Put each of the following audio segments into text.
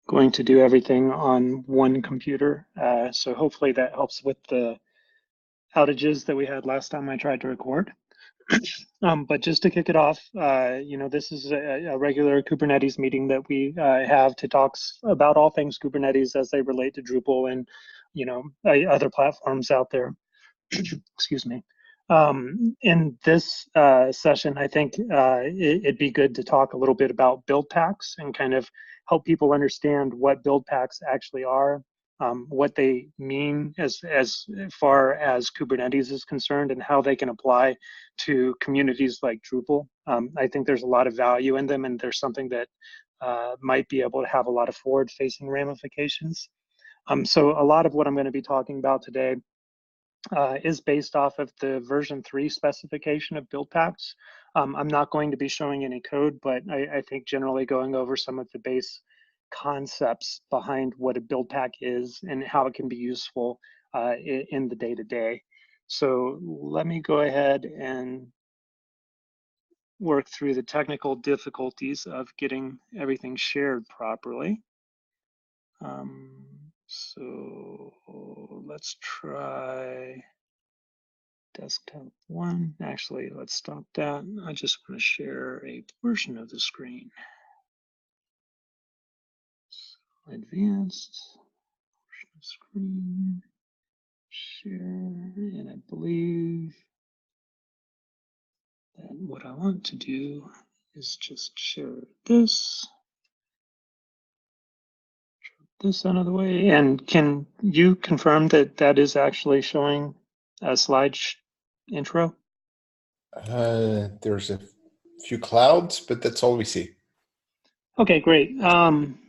going to do everything on one computer. So hopefully that helps with the outages that we had last time I tried to record. But just to kick it off, this is a regular Kubernetes meeting that we have to talk about all things Kubernetes as they relate to Drupal and, other platforms out there. Excuse me. In this session, I think it'd be good to talk a little bit about Buildpacks and kind of help people understand what Buildpacks actually are, what they mean as far as Kubernetes is concerned, and how they can apply to communities like Drupal. I think there's a lot of value in them, and there's something that might be able to have a lot of forward-facing ramifications. So a lot of what I'm going to be talking about today is based off of the version 3 specification of Buildpacks. I'm not going to be showing any code, but I think generally going over some of the base concepts behind what a Buildpack is and how it can be useful in the day-to-day. So let me go ahead and work through the technical difficulties of getting everything shared properly. So let's try desktop 1. Actually, let's stop that. I just want to share a portion of the screen. So advanced, portion of screen, share, and I believe that what I want to do is just share this out of the way. And can you confirm that that is actually showing a slide intro? There's a few clouds, but that's all we see. Okay, great.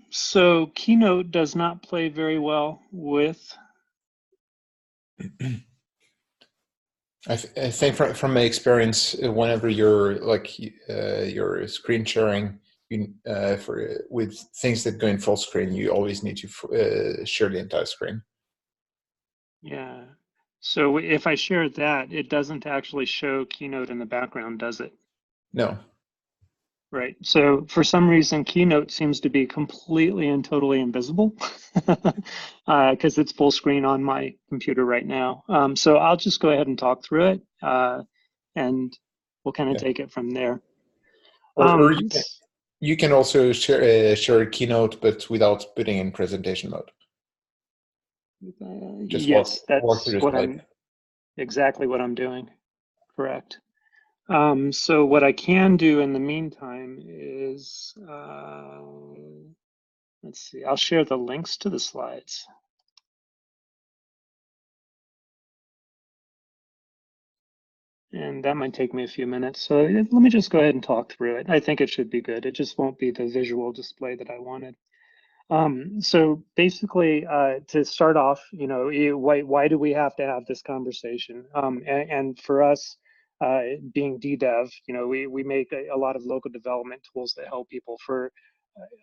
So Keynote does not play very well with. I think from my experience, whenever you're your screen sharing, with things that go in full screen, you always need to share the entire screen. Yeah. So if I share that, it doesn't actually show Keynote in the background, does it? No. Right. So for some reason, Keynote seems to be completely and totally invisible because it's full screen on my computer right now. So I'll just go ahead and talk through it and we'll kind of take it from there. Or you can also share Keynote, but without putting in presentation mode. Just yes, walk through that's the exactly what I'm doing. Correct. So what I can do in the meantime is, let's see, I'll share the links to the slides. And that might take me a few minutes. So let me just go ahead and talk through it. I think it should be good. It just won't be the visual display that I wanted. So basically, to start off, why do we have to have this conversation? And for us, being DDEV, we make a lot of local development tools that help people. For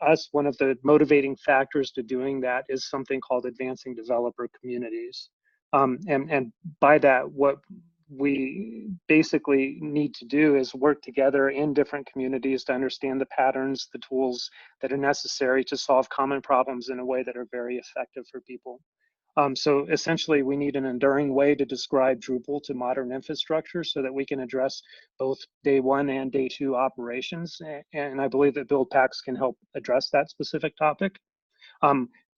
us, one of the motivating factors to doing that is something called advancing developer communities. And by that, what we basically need to do is work together in different communities to understand the patterns, the tools that are necessary to solve common problems in a way that are very effective for people. So essentially, we need an enduring way to describe Drupal to modern infrastructure so that we can address both day 1 and day 2 operations. And I believe that Buildpacks can help address that specific topic.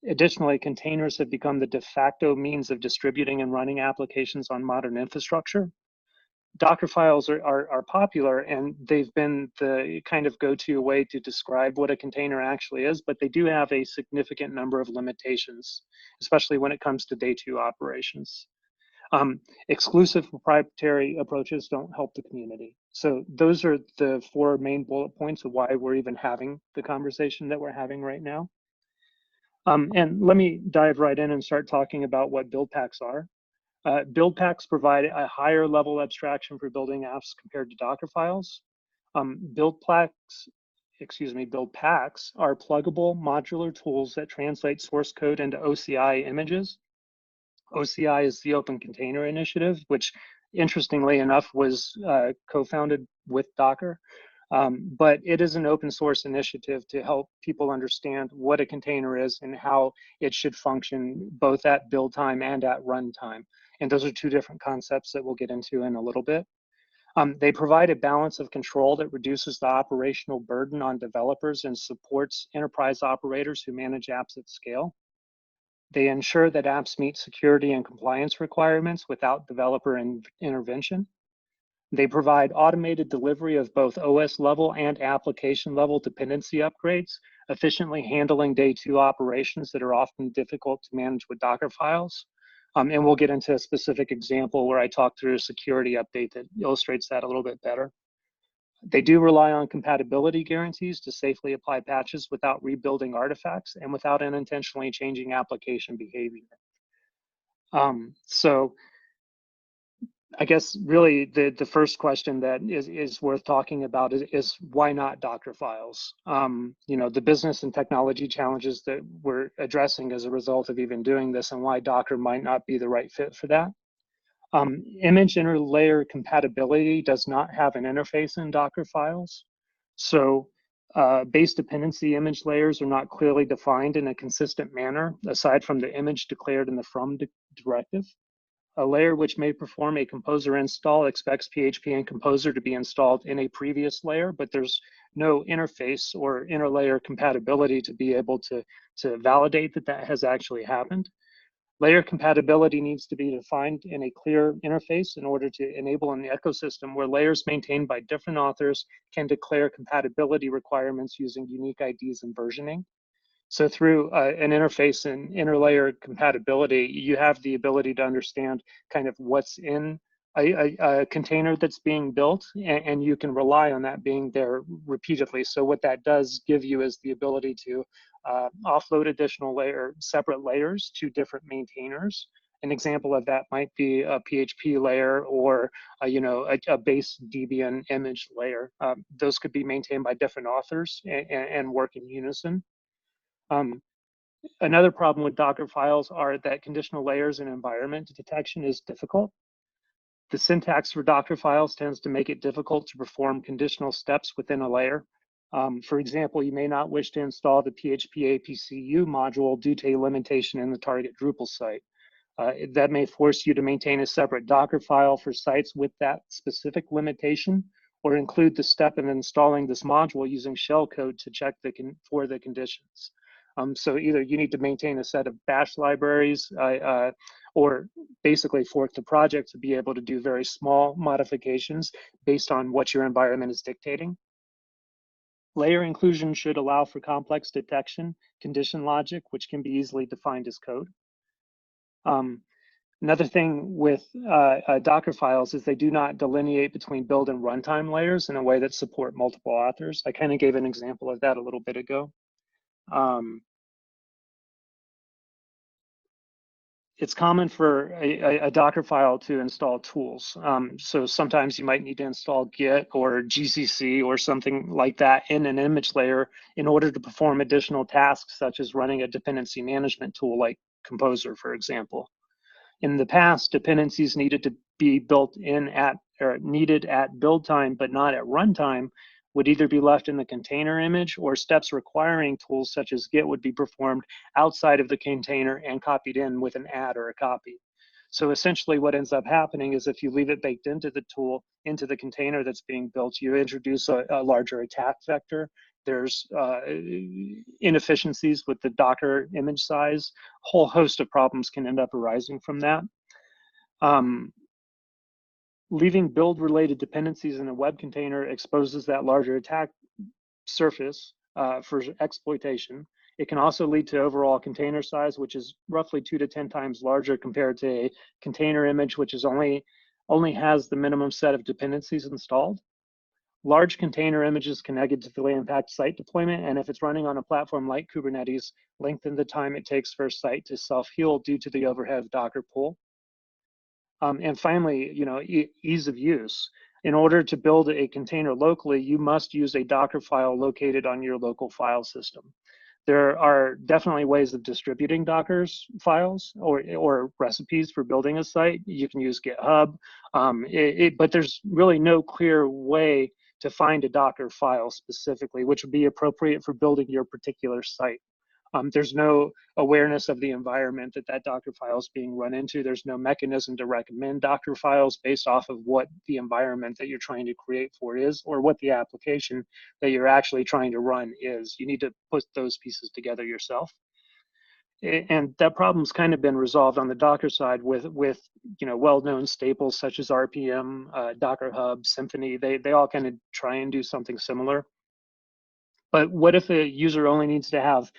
Additionally, containers have become the de facto means of distributing and running applications on modern infrastructure. Docker files are popular, and they've been the kind of go-to way to describe what a container actually is, but they do have a significant number of limitations, especially when it comes to day 2 operations. Exclusive proprietary approaches don't help the community. So those are the 4 main bullet points of why we're even having the conversation that we're having right now. And let me dive right in and start talking about what Buildpacks are. Buildpacks provide a higher level abstraction for building apps compared to Docker files. Buildpacks are pluggable modular tools that translate source code into OCI images. OCI is the Open Container Initiative, which interestingly enough was co-founded with Docker. But it is an open source initiative to help people understand what a container is and how it should function both at build time and at runtime. And those are two different concepts that we'll get into in a little bit. They provide a balance of control that reduces the operational burden on developers and supports enterprise operators who manage apps at scale. They ensure that apps meet security and compliance requirements without developer intervention. They provide automated delivery of both OS level and application level dependency upgrades, efficiently handling day two operations that are often difficult to manage with Docker files. And we'll get into a specific example where I talk through a security update that illustrates that a little bit better. They do rely on compatibility guarantees to safely apply patches without rebuilding artifacts and without unintentionally changing application behavior. So I guess really the first question that is worth talking about is why not Docker files? You know, the business and technology challenges that we're addressing as a result of even doing this and why Docker might not be the right fit for that. Image interlayer compatibility does not have an interface in Docker files. So base dependency image layers are not clearly defined in a consistent manner, aside from the image declared in the from directive. A layer which may perform a composer install expects PHP and composer to be installed in a previous layer, but there's no interface or interlayer compatibility to be able to validate that that has actually happened. Layer compatibility needs to be defined in a clear interface in order to enable an ecosystem where layers maintained by different authors can declare compatibility requirements using unique IDs and versioning. So through an interface and interlayer compatibility, you have the ability to understand kind of what's in a container that's being built, and you can rely on that being there repeatedly. So what that does give you is the ability to offload additional separate layers to different maintainers. An example of that might be a PHP layer or you know, a base Debian image layer. Those could be maintained by different authors and work in unison. Another problem with Docker files are that conditional layers and environment detection is difficult. The syntax for Docker files tends to make it difficult to perform conditional steps within a layer. For example, you may not wish to install the PHP APCU module due to a limitation in the target Drupal site. That may force you to maintain a separate Docker file for sites with that specific limitation, or include the step in installing this module using shellcode to check for the conditions. So either you need to maintain a set of bash libraries or basically fork the project to be able to do very small modifications based on what your environment is dictating. Layer inclusion should allow for complex detection, condition logic, which can be easily defined as code. Another thing with Docker files is they do not delineate between build and runtime layers in a way that support multiple authors. I kind of gave an example of that a little bit ago. It's common for a Docker file to install tools. So sometimes you might need to install Git or GCC or something like that in an image layer in order to perform additional tasks, such as running a dependency management tool like Composer, for example. In the past, dependencies needed to be built in needed at build time, but not at runtime, would either be left in the container image, or steps requiring tools such as Git would be performed outside of the container and copied in with an add or a copy. So essentially what ends up happening is if you leave it baked into the tool, into the container that's being built, you introduce a larger attack vector. There's inefficiencies with the Docker image size. A whole host of problems can end up arising from that. Leaving build-related dependencies in a web container exposes that larger attack surface for exploitation. It can also lead to overall container size, which is roughly 2 to 10 times larger compared to a container image, which is only has the minimum set of dependencies installed. Large container images can negatively impact site deployment, and if it's running on a platform like Kubernetes, lengthen the time it takes for a site to self-heal due to the overhead of Docker pool. And finally, you know, ease of use. In order to build a container locally, you must use a Docker file located on your local file system. There are definitely ways of distributing Docker's files or recipes for building a site. You can use GitHub, but there's really no clear way to find a Docker file specifically, which would be appropriate for building your particular site. There's no awareness of the environment that that Docker file is being run into. There's no mechanism to recommend Docker files based off of what the environment that you're trying to create for is, or what the application that you're actually trying to run is. You need to put those pieces together yourself. And that problem's kind of been resolved on the Docker side with well-known staples such as RPM, Docker Hub, Symfony. They all kind of try and do something similar. But what if a user only needs to have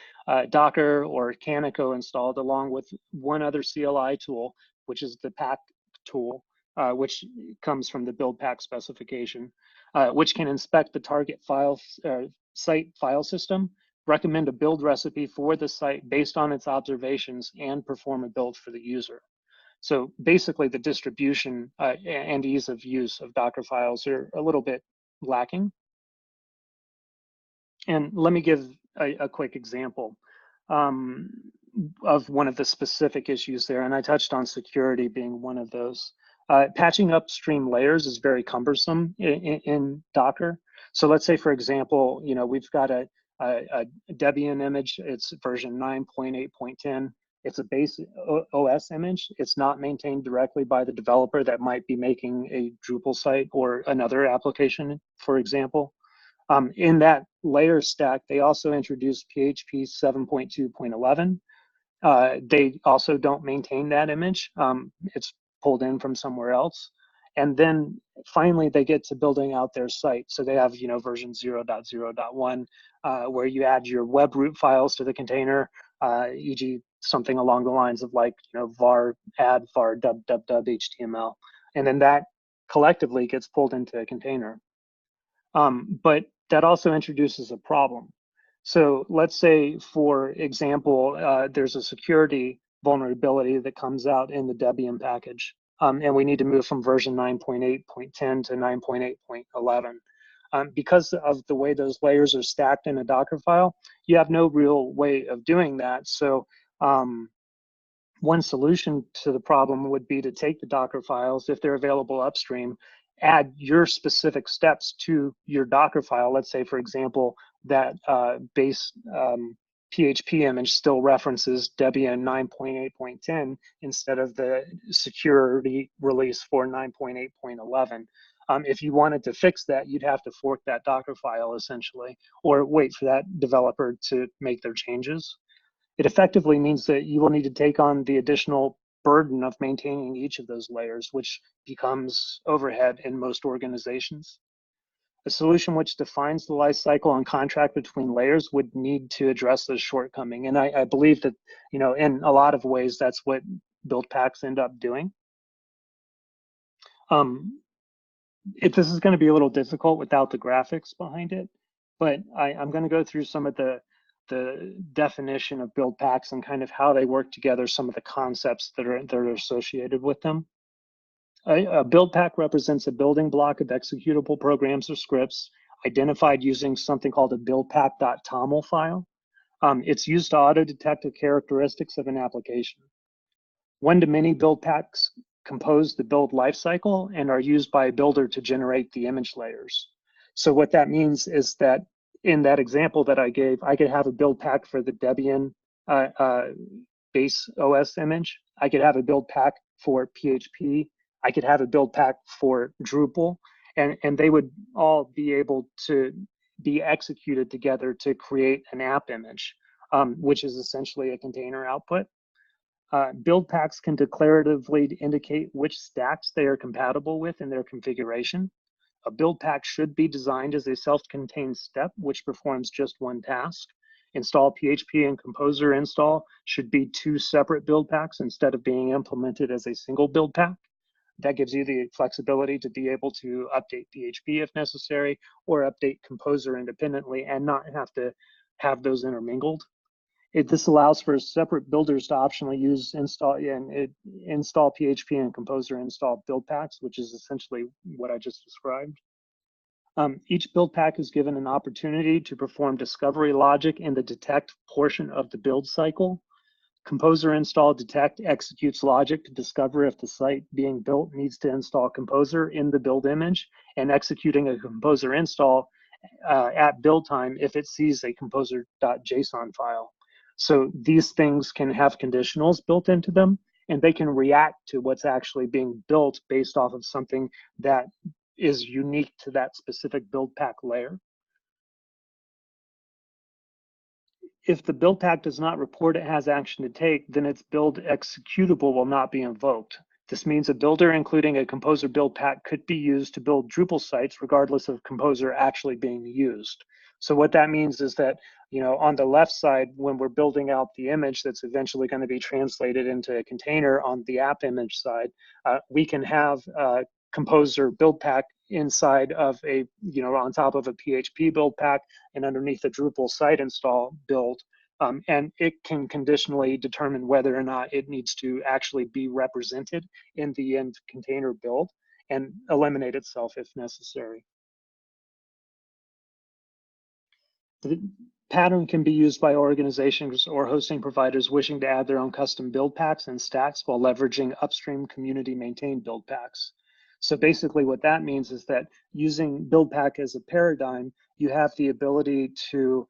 Docker or Canico installed along with one other CLI tool, which is the pack tool, which comes from the Buildpacks specification, which can inspect the target site file system, recommend a build recipe for the site based on its observations, and perform a build for the user. So basically, the distribution and ease of use of Docker files are a little bit lacking. And let me give a quick example of one of the specific issues there. And I touched on security being one of those. Patching upstream layers is very cumbersome in Docker. So let's say, for example, we've got a Debian image. It's version 9.8.10. It's a base OS image. It's not maintained directly by the developer that might be making a Drupal site or another application, for example. In that layer stack, they also introduced PHP 7.2.11. They also don't maintain that image. It's pulled in from somewhere else. And then finally, they get to building out their site. So they have, version 0.0.1, where you add your web root files to the container, e.g. something along the lines of like, var add var dub HTML. And then that collectively gets pulled into a container. But that also introduces a problem. So let's say, for example, there's a security vulnerability that comes out in the Debian package, and we need to move from version 9.8.10 to 9.8.11. Because of the way those layers are stacked in a Docker file, you have no real way of doing that. So one solution to the problem would be to take the Docker files, if they're available upstream, add your specific steps to your Docker file. Let's say, for example, that base PHP image still references Debian 9.8.10 instead of the security release for 9.8.11. If you wanted to fix that, you'd have to fork that Docker file essentially, or wait for that developer to make their changes. It effectively means that you will need to take on the additional burden of maintaining each of those layers, which becomes overhead in most organizations. A solution which defines the life cycle and contract between layers would need to address this shortcoming. And I believe that, in a lot of ways, that's what Buildpacks end up doing. This is going to be a little difficult without the graphics behind it, but I'm going to go through some of the definition of Buildpacks and kind of how they work together, some of the concepts that are associated with them. A Buildpack represents a building block of executable programs or scripts identified using something called a buildpack.toml file. It's used to auto-detect the characteristics of an application. One-to-many Buildpacks compose the build lifecycle and are used by a builder to generate the image layers. So what that means is that in that example that I gave, I could have a build pack for the Debian base OS image. I could have a build pack for PHP. I could have a build pack for Drupal, and they would all be able to be executed together to create an app image, which is essentially a container output. Build packs can declaratively indicate which stacks they are compatible with in their configuration. A build pack should be designed as a self-contained step which performs just one task. Install PHP and Composer install should be two separate build packs instead of being implemented as a single build pack. That gives you the flexibility to be able to update PHP if necessary, or update Composer independently and not have to have those intermingled. This allows for separate builders to optionally install PHP and Composer install build packs, which is essentially what I just described. Each build pack is given an opportunity to perform discovery logic in the detect portion of the build cycle. Composer install detect executes logic to discover if the site being built needs to install Composer in the build image, and executing a Composer install at build time if it sees a composer.json file. So these things can have conditionals built into them, and they can react to what's actually being built based off of something that is unique to that specific build pack layer. If the build pack does not report it has action to take, then its build executable will not be invoked. This means a builder, including a Composer build pack, could be used to build Drupal sites regardless of Composer actually being used. So what that means is that, on the left side, when we're building out the image that's eventually going to be translated into a container on the app image side, we can have Composer build pack inside of on top of a PHP build pack and underneath a Drupal site install build. And it can conditionally determine whether or not it needs to actually be represented in the end container build and eliminate itself if necessary. The pattern can be used by organizations or hosting providers wishing to add their own custom build packs and stacks while leveraging upstream community maintained build packs. So basically what that means is that using build pack as a paradigm, you have the ability to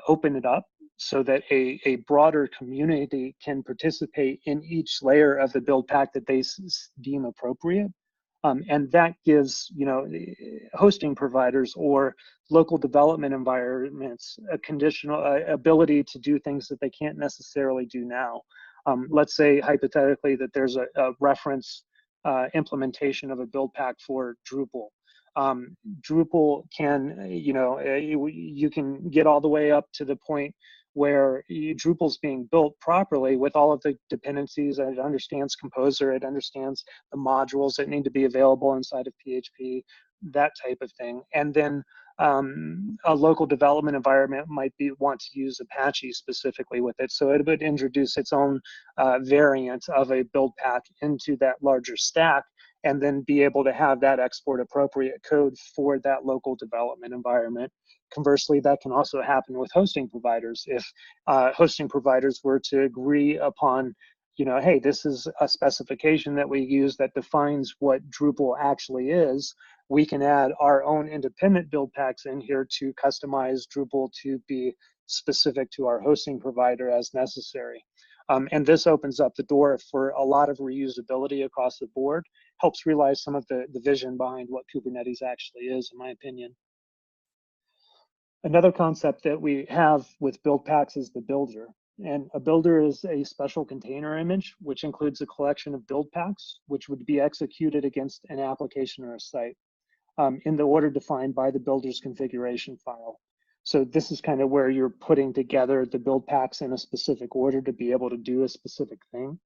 open it up so that a broader community can participate in each layer of the build pack that they deem appropriate. And that gives hosting providers or local development environments a conditional ability to do things that they can't necessarily do now. Let's say hypothetically that there's a reference implementation of a build pack for Drupal. Drupal can, you can get all the way up to the point where Drupal's being built properly with all of the dependencies. It understands Composer, it understands the modules that need to be available inside of PHP, that type of thing. And then a local development environment might want to use Apache specifically with it. So it would introduce its own variant of a build pack into that larger stack, and then be able to have that export appropriate code for that local development environment. Conversely, that can also happen with hosting providers. If hosting providers were to agree upon, hey, this is a specification that we use that defines what Drupal actually is, we can add our own independent build packs in here to customize Drupal to be specific to our hosting provider as necessary. And this opens up the door for a lot of reusability across the board, helps realize some of the vision behind what Kubernetes actually is, in my opinion. Another concept that we have with build packs is the builder. And a builder is a special container image, which includes a collection of build packs, which would be executed against an application or a site in the order defined by the builder's configuration file. So this is kind of where you're putting together the build packs in a specific order to be able to do a specific thing.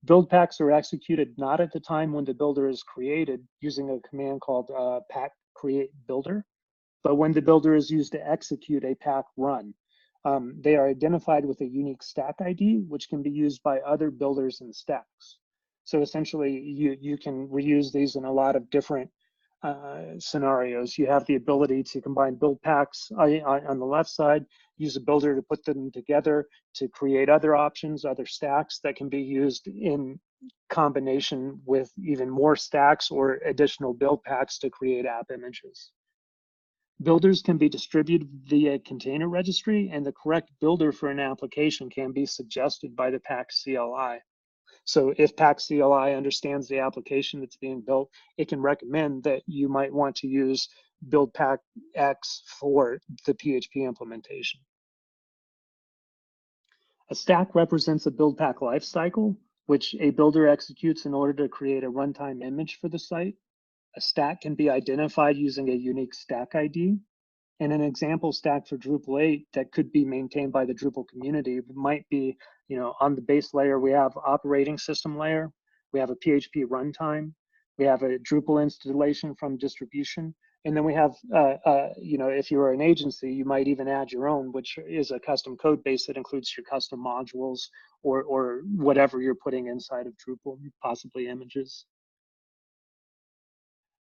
Build packs are executed not at the time when the builder is created using a command called pack create builder, but when the builder is used to execute a pack run. They are identified with a unique stack ID, which can be used by other builders and stacks. So essentially, you can reuse these in a lot of different scenarios. You have the ability to combine build packs on the left side, use a builder to put them together to create other options, other stacks that can be used in combination with even more stacks or additional build packs to create app images. Builders can be distributed via container registry, and the correct builder for an application can be suggested by the pack CLI. So if pack CLI understands the application that's being built, it can recommend that you might want to use build pack X for the PHP implementation. A stack represents a build pack lifecycle, which a builder executes in order to create a runtime image for the site. A stack can be identified using a unique stack ID. And an example stack for Drupal 8 that could be maintained by the Drupal community might be, on the base layer, we have operating system layer, we have a PHP runtime, we have a Drupal installation from distribution, and then we have, if you're an agency, you might even add your own, which is a custom code base that includes your custom modules or whatever you're putting inside of Drupal, possibly images.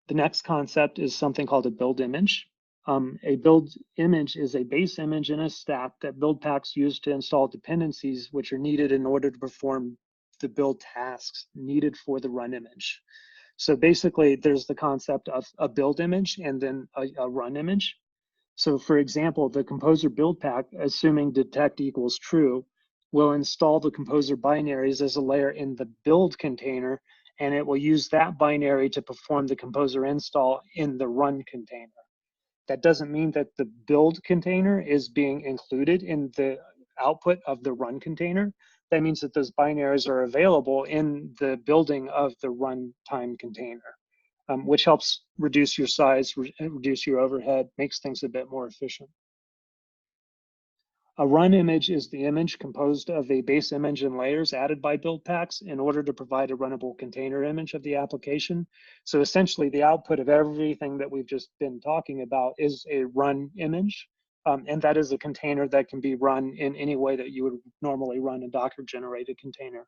The next concept is something called a build image. A build image is a base image in a stack that Buildpacks use to install dependencies which are needed in order to perform the build tasks needed for the run image. So basically, there's the concept of a build image and then a run image. So for example, the composer build pack, assuming detect equals true, will install the composer binaries as a layer in the build container, and it will use that binary to perform the composer install in the run container. That doesn't mean that the build container is being included in the output of the run container. That means that those binaries are available in the building of the runtime container, which helps reduce your size, reduce your overhead, makes things a bit more efficient. A run image is the image composed of a base image and layers added by Buildpacks in order to provide a runnable container image of the application. So essentially the output of everything that we've just been talking about is a run image. And that is a container that can be run in any way that you would normally run a Docker generated container.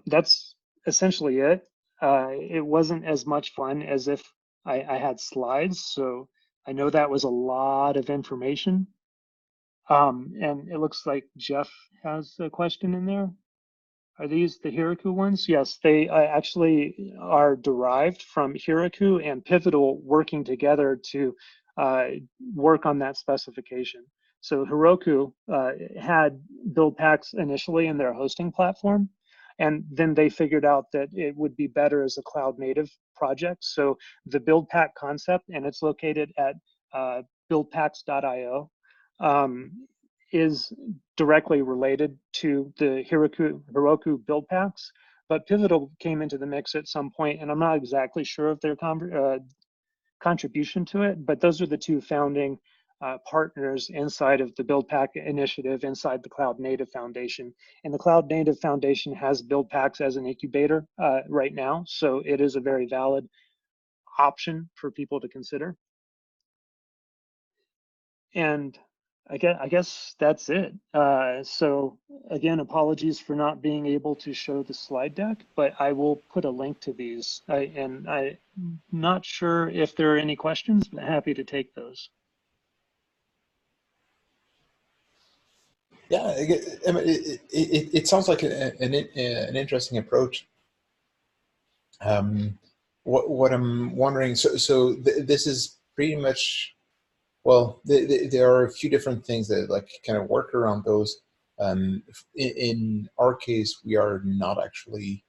That's essentially it. It wasn't as much fun as if I had slides. So I know that was a lot of information. And it looks like Jeff has a question in there. Are these the Heroku ones? Yes, they actually are derived from Heroku and Pivotal working together to work on that specification. So Heroku had Buildpacks initially in their hosting platform, and then they figured out that it would be better as a cloud native project. So the Buildpack concept, and it's located at buildpacks.io, is directly related to the Heroku Buildpacks, but Pivotal came into the mix at some point, and I'm not exactly sure of their contribution to it, but those are the two founding partners inside of the Buildpack initiative inside the Cloud Native Foundation. And the Cloud Native Foundation has Buildpacks as an incubator right now, so it is a very valid option for people to consider. And I guess that's it. So again, apologies for not being able to show the slide deck, but I will put a link to these. And I'm not sure if there are any questions, but happy to take those. Yeah, I mean, it sounds like an interesting approach. What I'm wondering, so this is pretty much, well, there are a few different things that like kind of work around those. In our case, we are not actually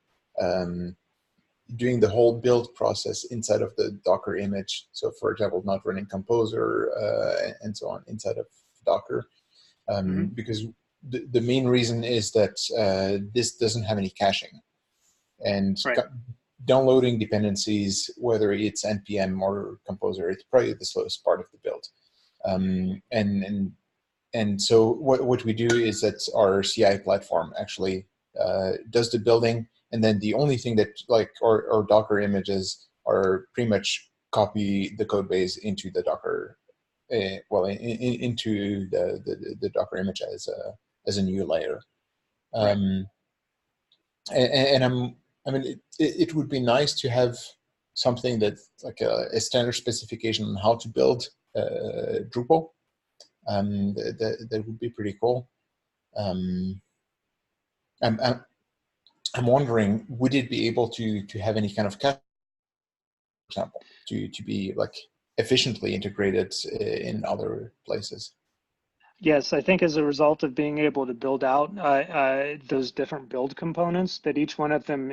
doing the whole build process inside of the Docker image. So for example, not running Composer and so on inside of Docker. Because the main reason is that this doesn't have any caching. And right. Downloading dependencies, whether it's NPM or Composer, it's probably the slowest part of the build. And so what we do is that our CI platform actually does the building, and then the only thing that like our Docker images are pretty much copy the code base into the Docker, into the Docker image as a new layer. Right. And I mean, it would be nice to have something that's like a standard specification on how to build Drupal. That would be pretty cool. I'm wondering, would it be able to have any kind of cache, for example, to be like efficiently integrated in other places? Yes, I think as a result of being able to build out those different build components, that each one of them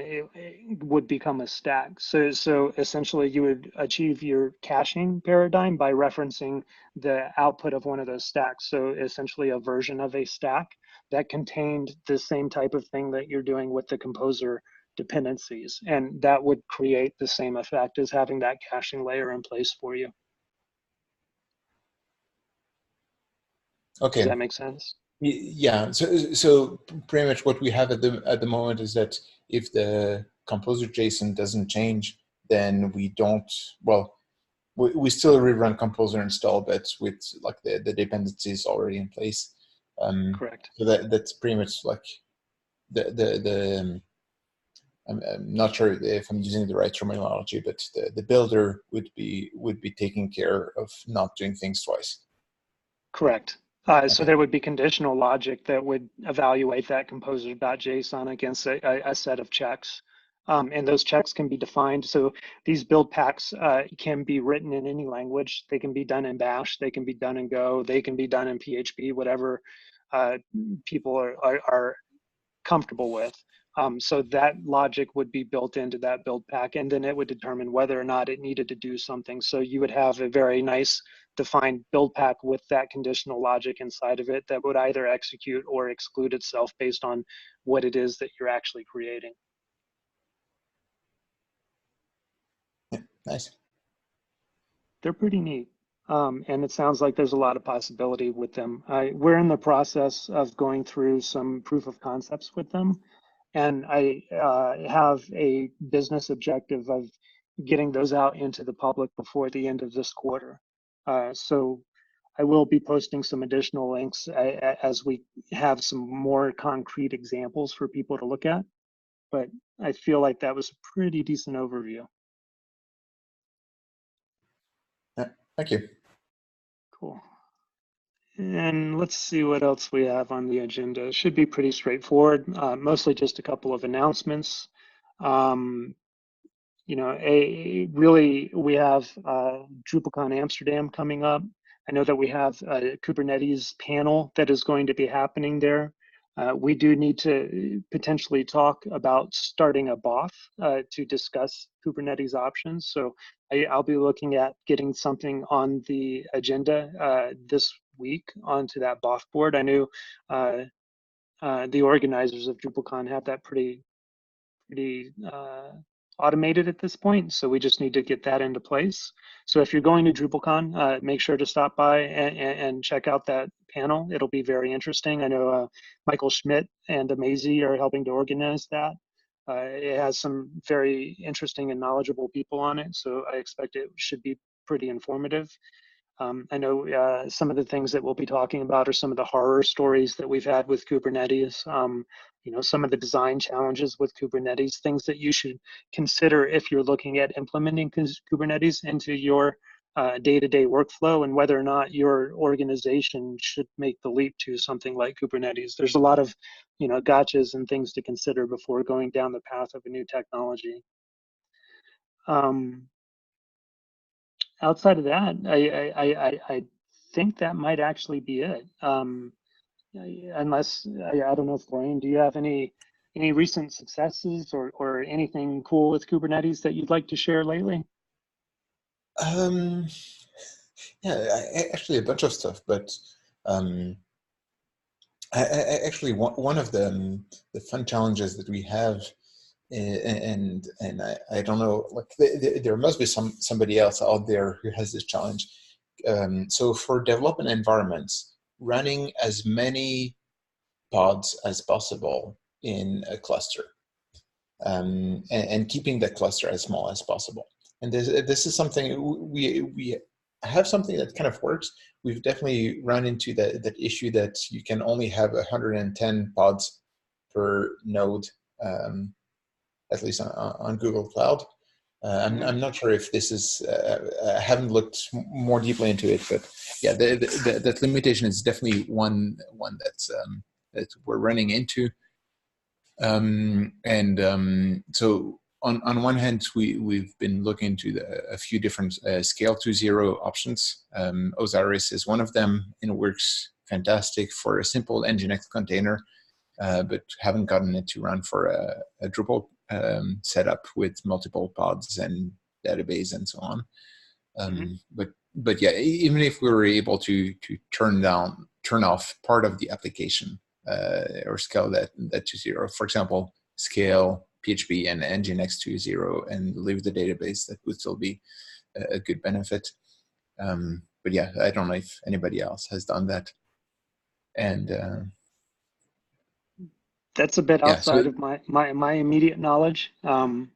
would become a stack. So essentially, you would achieve your caching paradigm by referencing the output of one of those stacks. So essentially, a version of a stack that contained the same type of thing that you're doing with the Composer dependencies, and that would create the same effect as having that caching layer in place for you. Okay. Does that make sense? Yeah. So pretty much what we have at the moment is that if the Composer JSON doesn't change, then we don't. Well, we still rerun Composer install, but with like the dependencies already in place. Correct. So that's pretty much like the I'm not sure if I'm using the right terminology, but the builder would be taking care of not doing things twice. Correct. So Okay. there would be conditional logic that would evaluate that composer.json against a set of checks. And those checks can be defined. So these build packs can be written in any language. They can be done in Bash. They can be done in Go. They can be done in PHP, whatever people are comfortable with. So that logic would be built into that build pack, and then it would determine whether or not it needed to do something. So you would have a very nice defined build pack with that conditional logic inside of it that would either execute or exclude itself based on what it is that you're actually creating. Yeah, nice. They're pretty neat. And it sounds like there's a lot of possibility with them. We're in the process of going through some proof of concepts with them. And I have a business objective of getting those out into the public before the end of this quarter. So I will be posting some additional links as we have some more concrete examples for people to look at. But I feel like that was a pretty decent overview. Yeah, thank you. Cool. And let's see what else we have on the agenda. It should be pretty straightforward, mostly just a couple of announcements. You know, really, we have DrupalCon Amsterdam coming up. I know that we have a Kubernetes panel that is going to be happening there. We do need to potentially talk about starting a BOF to discuss Kubernetes options. So I'll be looking at getting something on the agenda this week onto that BOF board. I knew the organizers of DrupalCon have that pretty automated at this point. So we just need to get that into place. So if you're going to DrupalCon, make sure to stop by and check out that panel. It'll be very interesting. I know Michael Schmidt and Amazy are helping to organize that. It has some very interesting and knowledgeable people on it. So I expect it should be pretty informative. I know some of the things that we'll be talking about are some of the horror stories that we've had with Kubernetes. You know, some of the design challenges with Kubernetes, things that you should consider if you're looking at implementing Kubernetes into your day-to-day workflow, and whether or not your organization should make the leap to something like Kubernetes. There's a lot of, you know, gotchas and things to consider before going down the path of a new technology. Outside of that, I think that might actually be it. Unless I don't know, Florian, do you have any recent successes or anything cool with Kubernetes that you'd like to share lately? Yeah, actually a bunch of stuff, but actually one of the fun challenges that we have, and I don't know, like there must be somebody else out there who has this challenge. So for development environments, running as many pods as possible in a cluster, and keeping that cluster as small as possible. And this is something we have something that kind of works. We've definitely run into that issue that you can only have 110 pods per node, at least on Google Cloud. I'm not sure if this is, I haven't looked more deeply into it, but yeah, that limitation is definitely one that's that we're running into. So on one hand, we've been looking into a few different scale to zero options. Osiris is one of them, and it works fantastic for a simple Nginx container, but haven't gotten it to run for a Drupal setup with multiple pods and database and so on. But yeah, even if we were able to turn off part of the application, or scale that to zero, for example, scale PHP and Nginx to zero and leave the database, that would still be a good benefit. But yeah, I don't know if anybody else has done that. And That's a bit yeah, so outside of my immediate knowledge. but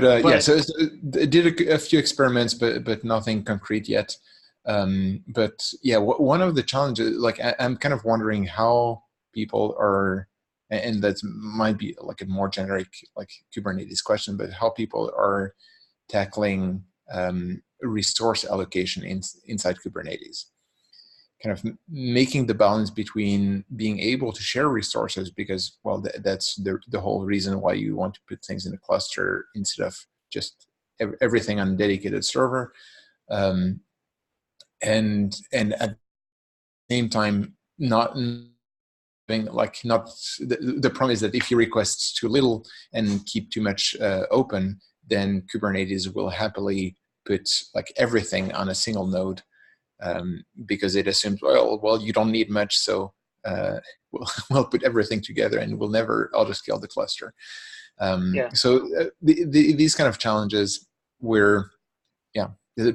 yeah, so I did a few experiments, but nothing concrete yet. But yeah, one of the challenges, like I'm kind of wondering how people are and that might be like a more generic like Kubernetes question, but how people are tackling resource allocation inside Kubernetes. Kind of making the balance between being able to share resources, because, well, that's the whole reason why you want to put things in a cluster instead of just everything on a dedicated server. And at the same time, not being like, not the problem is that if you request too little and keep too much open, then Kubernetes will happily put like everything on a single node, because it assumes, well, you don't need much, so we'll put everything together and we'll never autoscale the cluster. So these kind of challenges where,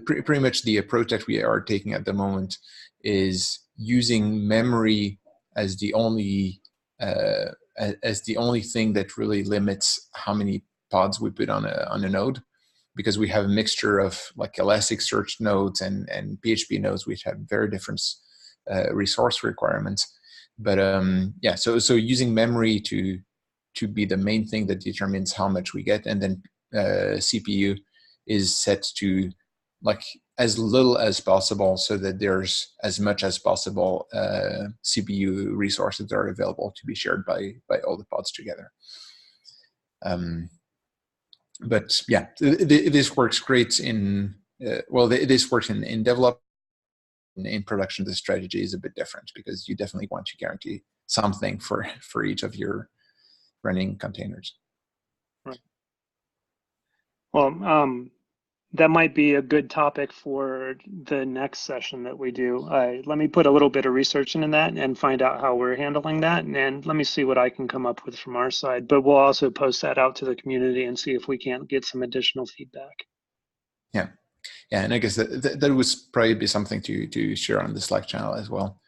pretty much the approach that we are taking at the moment is using memory as the only thing that really limits how many pods we put on a node, because we have a mixture of like Elasticsearch nodes and PHP nodes, which have very different resource requirements. But so using memory to be the main thing that determines how much we get, and then CPU is set to like as little as possible, so that there's as much as possible CPU resources that are available to be shared by all the pods together. But yeah, this works great in this works in development. In production, the strategy is a bit different, because you definitely want to guarantee something for each of your running containers. Right. Well, that might be a good topic for the next session that we do. Let me put a little bit of research into that and find out how we're handling that, and let me see what I can come up with from our side. But we'll also post that out to the community and see if we can't get some additional feedback. Yeah, and I guess that would probably be something to share on the Slack channel as well.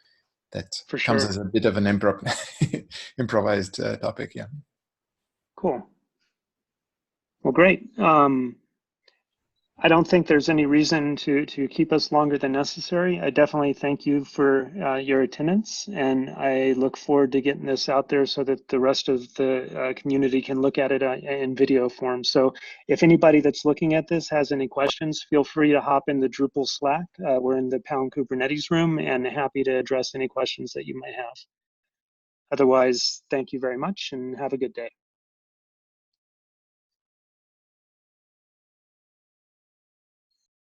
That For comes sure. as a bit of an improvised topic. Yeah. Cool. Well, great. I don't think there's any reason to keep us longer than necessary. I definitely thank you for your attendance, and I look forward to getting this out there so that the rest of the community can look at it in video form. So if anybody that's looking at this has any questions, feel free to hop in the Drupal Slack. We're in the Pound Kubernetes room, and happy to address any questions that you might have. Otherwise, thank you very much and have a good day.